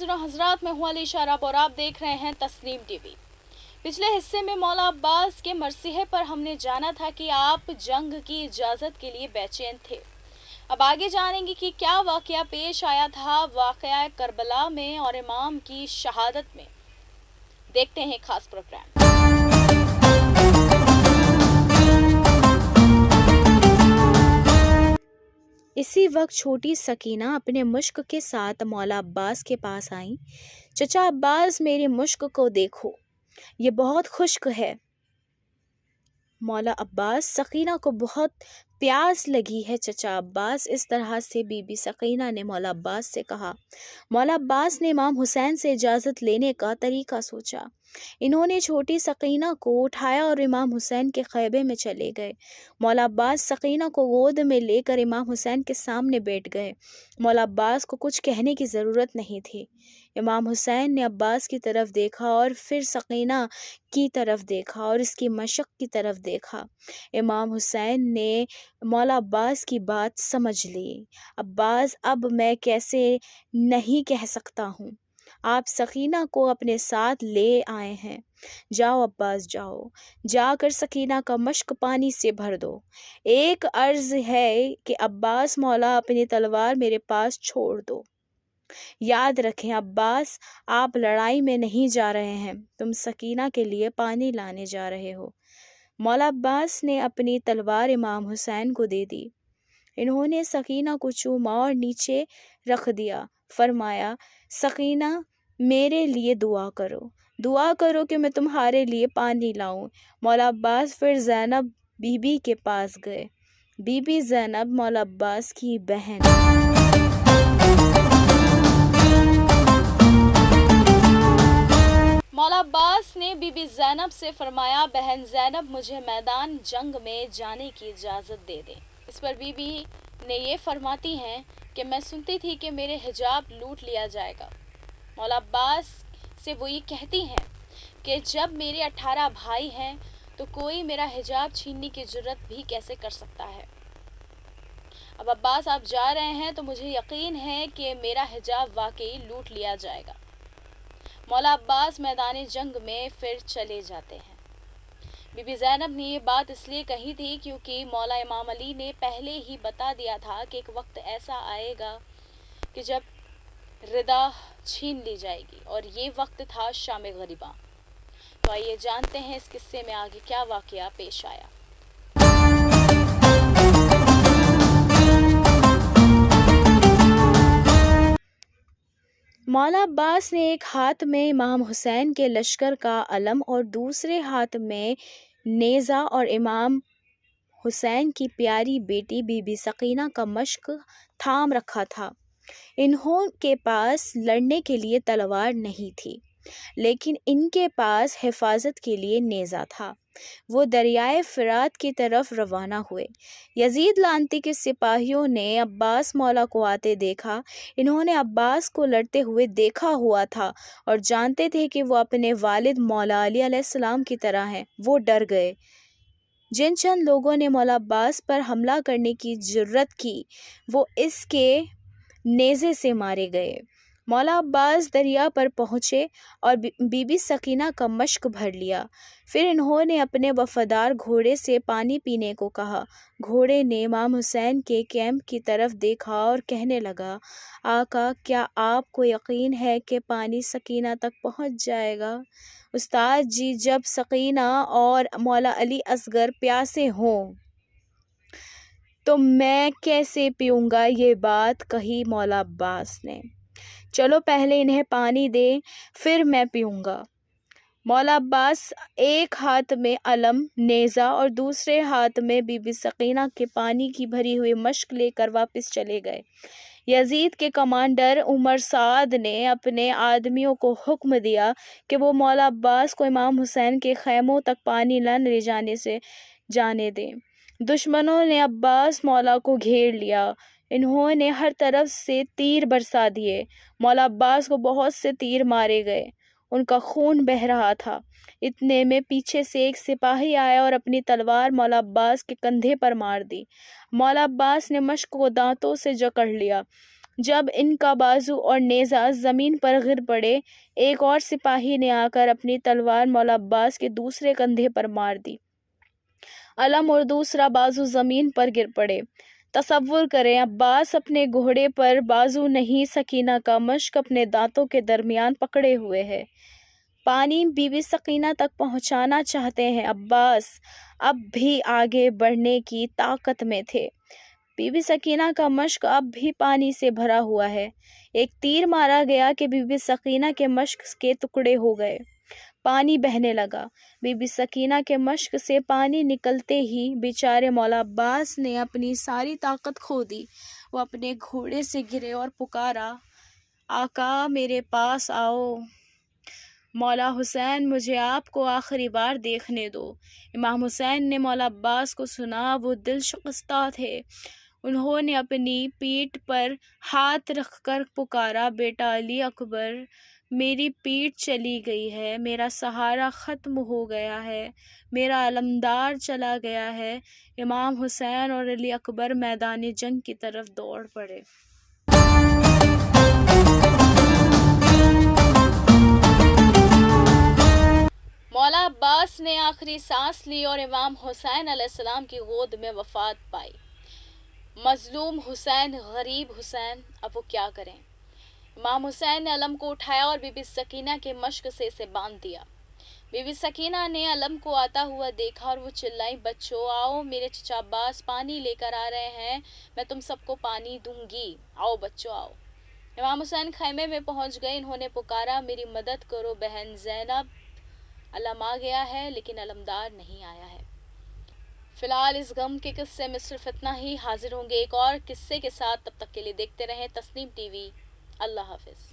नाज़रीन और हज़रात, मैं हूं अली शाराब और आप देख रहे हैं तस्नीम टीवी। पिछले हिस्से में मौला अब्बास के मरसिहे पर हमने जाना था कि आप जंग की इजाज़त के लिए बेचैन थे। अब आगे जानेंगे कि क्या वाक़या पेश आया था वाक़या करबला में और इमाम की शहादत में। देखते हैं खास प्रोग्राम। इसी वक्त छोटी सकीना अपने मुश्क के साथ मौला अब्बास के पास आई। चचा अब्बास, मेरी मुश्क को देखो, ये बहुत खुश्क है। मौला अब्बास, सकीना को बहुत प्यास लगी है चचा अब्बास। इस तरह से बीबी सकीना ने मौला अब्बास से कहा। मौला अब्बास ने इमाम हुसैन से इजाज़त लेने का तरीका सोचा। इन्होंने छोटी सकीना को उठाया और इमाम हुसैन के ख़ैबे में चले गए। मौला अब्बास सकीना को गोद में लेकर इमाम हुसैन के सामने बैठ गए। मौला अब्बास को कुछ कहने की ज़रूरत नहीं थी। इमाम हुसैन ने अब्बास की तरफ देखा और फिर सकीना की तरफ देखा और इसकी मशक की तरफ देखा। इमाम हुसैन ने मौला अब्बास की बात समझ ली। अब्बास, अब मैं कैसे नहीं कह सकता हूँ। आप सकीना को अपने साथ ले आए हैं। जाओ अब्बास, जाओ, जाकर सकीना का मश्क पानी से भर दो। एक अर्ज़ है कि अब्बास मौला, अपनी तलवार मेरे पास छोड़ दो। याद रखें अब्बास, आप लड़ाई में नहीं जा रहे हैं, तुम सकीना के लिए पानी लाने जा रहे हो। मौला अब्बास ने अपनी तलवार इमाम हुसैन को दे दी। इन्होंने सकीना को चूमा और नीचे रख दिया। फरमाया, सकीना, मेरे लिए दुआ करो कि मैं तुम्हारे लिए पानी लाऊं। मौला अब्बास फिर ज़ैनब बीबी के पास गए। बीबी ज़ैनब मौला अब्बास की बहन। मौला अब्बास ने बीबी ज़ैनब से फरमाया, बहन ज़ैनब, मुझे मैदान जंग में जाने की इजाज़त दे दें। इस पर बीबी ने ये फरमाती हैं कि मैं सुनती थी कि मेरे हिजाब लूट लिया जाएगा। मौला अब्बास से वो ये कहती हैं कि जब मेरे 18 भाई हैं तो कोई मेरा हिजाब छीनने की जुर्रत भी कैसे कर सकता है। अब अब्बास, आप जा रहे हैं तो मुझे यकीन है कि मेरा हिजाब वाकई लूट लिया जाएगा। मौला अब्बास मैदान जंग में फिर चले जाते हैं। बीबी ज़ैनब ने ये बात इसलिए कही थी क्योंकि मौला इमाम अली ने पहले ही बता दिया था कि एक वक्त ऐसा आएगा कि जब रिदा छीन ली जाएगी, और ये वक्त था शाम ग़रीबा। तो आइए जानते हैं इस किस्से में आगे क्या वाक़या पेश आया। मौला अब्बास ने एक हाथ में इमाम हुसैन के लश्कर का अलम और दूसरे हाथ में नेज़ा और इमाम हुसैन की प्यारी बेटी बीबी सकीना का मश्क थाम रखा था। इन्हों के पास लड़ने के लिए तलवार नहीं थी, लेकिन इनके पास हिफाजत के लिए नेज़ा था। वो दरियाए फ़िरात की तरफ रवाना हुए। यजीद लानती के सिपाहियों ने अब्बास मौला को आते देखा। इन्होंने अब्बास को लड़ते हुए देखा हुआ था और जानते थे कि वो अपने वालिद मौला अली अलैहिस्सलाम की तरह हैं। वो डर गए। जिन चंद लोगों ने मौला अब्बास पर हमला करने की जुर्रत की, वो इसके नेज़े से मारे गए। मौला अब्बास दरिया पर पहुँचे और बीबी सकीना का मश्क भर लिया। फिर इन्होंने अपने वफ़ादार घोड़े से पानी पीने को कहा। घोड़े ने इमाम हुसैन के कैंप की तरफ देखा और कहने लगा, आका, क्या आपको यकीन है कि पानी सकीना तक पहुँच जाएगा? उस्ताद जी, जब सकीना और मौला अली असगर प्यासे हों तो मैं कैसे पीऊँगा? ये बात कही मौला अब्बास ने। चलो पहले इन्हें पानी दे, फिर मैं पीऊँगा। मौला अब्बास एक हाथ में अलम, नेज़ा और दूसरे हाथ में बीबी सकीना के पानी की भरी हुई मश्क लेकर वापस चले गए। यजीद के कमांडर उमर साद ने अपने आदमियों को हुक्म दिया कि वो मौला अब्बास को इमाम हुसैन के खैमों तक पानी न ले जाने दें। दुश्मनों ने अब्बास मौला को घेर लिया। इन्होंने हर तरफ से तीर बरसा दिए। मौला अब्बास को बहुत से तीर मारे गए। उनका खून बह रहा था। इतने में पीछे से एक सिपाही आया और अपनी तलवार मौला अब्बास के कंधे पर मार दी। मौला अब्बास ने मश्क को दांतों से जकड़ लिया। جب ان کا بازو اور نیزہ زمین پر گر پڑے، ایک اور سپاہی نے آ کر اپنی تلوار مولا عباس کے دوسرے کندھے پر مار دی۔ علم اور دوسرا بازو زمین پر گر پڑے۔ تصور کریں، عباس اپنے گھوڑے پر بازو نہیں، سکینہ کا مشک اپنے دانتوں کے درمیان پکڑے ہوئے ہے۔ پانی بی بی سکینہ تک پہنچانا چاہتے ہیں۔ عباس اب بھی آگے بڑھنے کی طاقت میں تھے۔ بی بی سکینہ کا مشک اب بھی پانی سے بھرا ہوا ہے۔ ایک تیر مارا گیا کہ بی بی سکینہ کے مشک کے ٹکڑے ہو گئے۔ پانی بہنے لگا۔ بی بی سکینہ کے مشک سے پانی نکلتے ہی بیچارے مولا عباس نے اپنی ساری طاقت کھو دی۔ وہ اپنے گھوڑے سے گرے اور پکارا، آقا میرے پاس آؤ، مولا حسین مجھے آپ کو آخری بار دیکھنے دو۔ امام حسین نے مولا عباس کو سنا، وہ دل شکستہ تھے۔ انہوں نے اپنی پیٹھ پر ہاتھ رکھ کر پکارا، بیٹا علی اکبر، میری پیٹھ چلی گئی ہے، میرا سہارا ختم ہو گیا ہے، میرا علمدار چلا گیا ہے۔ امام حسین اور علی اکبر میدان جنگ کی طرف دوڑ پڑے۔ مولا عباس نے آخری سانس لی اور امام حسین علیہ السلام کی گود میں وفات پائی۔ مظلوم حسین، غریب حسین، اب وہ کیا کریں؟ امام حسین نے علم کو اٹھایا اور بی بی سکینہ کے مشک سے اسے باندھ دیا۔ بی بی سکینہ نے علم کو آتا ہوا دیکھا اور وہ چلائی، بچوں آؤ، میرے چچا عباس پانی لے کر آ رہے ہیں، میں تم سب کو پانی دوں گی، آؤ بچوں آؤ۔ امام حسین خیمے میں پہنچ گئے۔ انہوں نے پکارا، میری مدد کرو بہن زینب، علم آ گیا ہے لیکن علمدار نہیں آیا ہے۔ فی الحال اس غم کے قصے میں صرف اتنا ہی، حاضر ہوں گے ایک اور قصے کے ساتھ، تب تک کے لیے دیکھتے رہیں تسنیم ٹی وی۔ اللہ حافظ۔